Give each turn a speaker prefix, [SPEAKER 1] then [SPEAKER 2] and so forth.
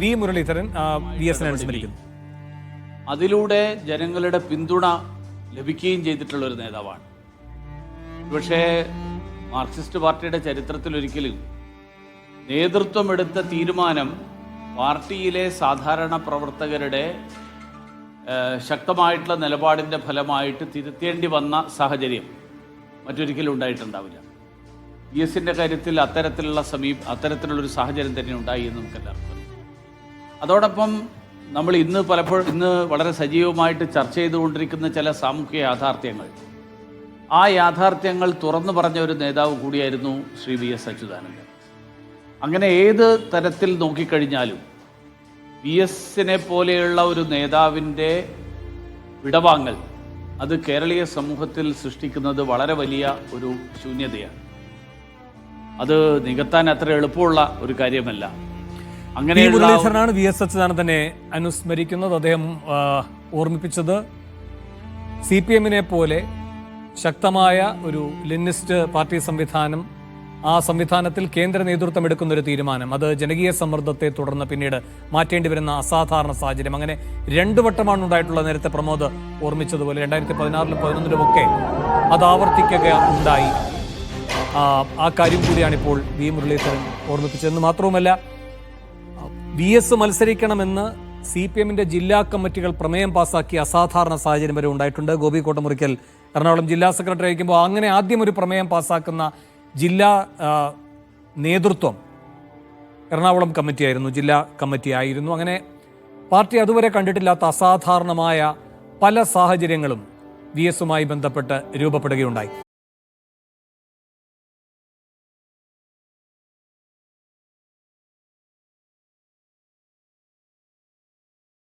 [SPEAKER 1] V Muraleedharan VS-നെ അനുസ്മരിക്കുന്നു.
[SPEAKER 2] അതിലൂടെ ജനങ്ങളുടെ പിന്തുണ ലഭിക്കുകയും ചെയ്തിട്ടുള്ള ഒരു നേതാവാണ്. പക്ഷേ മാർക്സിസ്റ്റ് പാർട്ടിയുടെ ചരിത്രത്തിൽ ഒരിക്കലും നേതൃത്വമെടുത്ത തീരുമാനം പാർട്ടിയിലെ സാധാരണ പ്രവർത്തകരുടെ ശക്തമായിട്ടുള്ള നിലപാടിൻ്റെ ഫലമായിട്ട് തിരുത്തേണ്ടി വന്ന സാഹചര്യം മറ്റൊരിക്കലും ഉണ്ടായിട്ടുണ്ടാവില്ല. VS-ൻ്റെ കാര്യത്തിൽ അത്തരത്തിലുള്ളൊരു സാഹചര്യം തന്നെ ഉണ്ടായി എന്ന് നമുക്കെല്ലാവർക്കും അറിയാം. അതോടൊപ്പം നമ്മൾ ഇന്ന് വളരെ സജീവമായിട്ട് ചർച്ച ചെയ്തുകൊണ്ടിരിക്കുന്ന ചില സാമൂഹിക യാഥാർത്ഥ്യങ്ങൾ, ആ യാഥാർത്ഥ്യങ്ങൾ തുറന്നു പറഞ്ഞ ഒരു നേതാവ് കൂടിയായിരുന്നു ശ്രീ VS അച്യുതാനന്ദൻ. അങ്ങനെ ഏത് തരത്തിൽ നോക്കിക്കഴിഞ്ഞാലും VS-നെ പോലെയുള്ള ഒരു നേതാവിൻ്റെ വിടവാങ്ങൽ അത് കേരളീയ സമൂഹത്തിൽ സൃഷ്ടിക്കുന്നത് വളരെ വലിയ ഒരു ശൂന്യതയാണ്. അത് നികത്താൻ അത്ര എളുപ്പമുള്ള ഒരു കാര്യമല്ല.
[SPEAKER 1] അങ്ങനെ മുരളീധരനാണ് VS അച്യുതാനന്ദനെ അനുസ്മരിക്കുന്നത്. അദ്ദേഹം ഓർമ്മിപ്പിച്ചത് CPM-നെ പോലെ ശക്തമായ ഒരു ലെനിനിസ്റ്റ് പാർട്ടി സംവിധാനം, ആ സംവിധാനത്തിൽ കേന്ദ്ര നേതൃത്വം എടുക്കുന്ന ഒരു തീരുമാനം, അത് ജനകീയ സമ്മർദ്ദത്തെ തുടർന്ന് പിന്നീട് മാറ്റേണ്ടി വരുന്ന അസാധാരണ സാഹചര്യം, അങ്ങനെ 2 വട്ടമാണ് ഉണ്ടായിട്ടുള്ള. നേരത്തെ പ്രമോദ് ഓർമ്മിച്ചതുപോലെ 2016-ലും 2011-ലും അത് ആവർത്തിക്കുക ഉണ്ടായി. ആ കാര്യം കൂടിയാണ് ഇപ്പോൾ വി മുരളീധരൻ ഓർമ്മിപ്പിച്ചതെന്ന് മാത്രവുമല്ല, VS മത്സരിക്കണമെന്ന് CPM-ന്റെ ജില്ലാ കമ്മിറ്റികൾ പ്രമേയം പാസാക്കിയ അസാധാരണ സാഹചര്യം വരെ ഉണ്ടായിട്ടുണ്ട്. ഗോപി കോട്ടമുറിക്കൽ എറണാകുളം ജില്ലാ സെക്രട്ടറി ആയിരിക്കുമ്പോൾ അങ്ങനെ ആദ്യം ഒരു പ്രമേയം പാസാക്കുന്ന ജില്ലാ നേതൃത്വം എറണാകുളം കമ്മിറ്റിയായിരുന്നു, ജില്ലാ കമ്മിറ്റി ആയിരുന്നു. അങ്ങനെ പാർട്ടി അതുവരെ കണ്ടിട്ടില്ലാത്ത അസാധാരണമായ പല സാഹചര്യങ്ങളും VS-മായി ബന്ധപ്പെട്ട് രൂപപ്പെടുകയുണ്ടായി.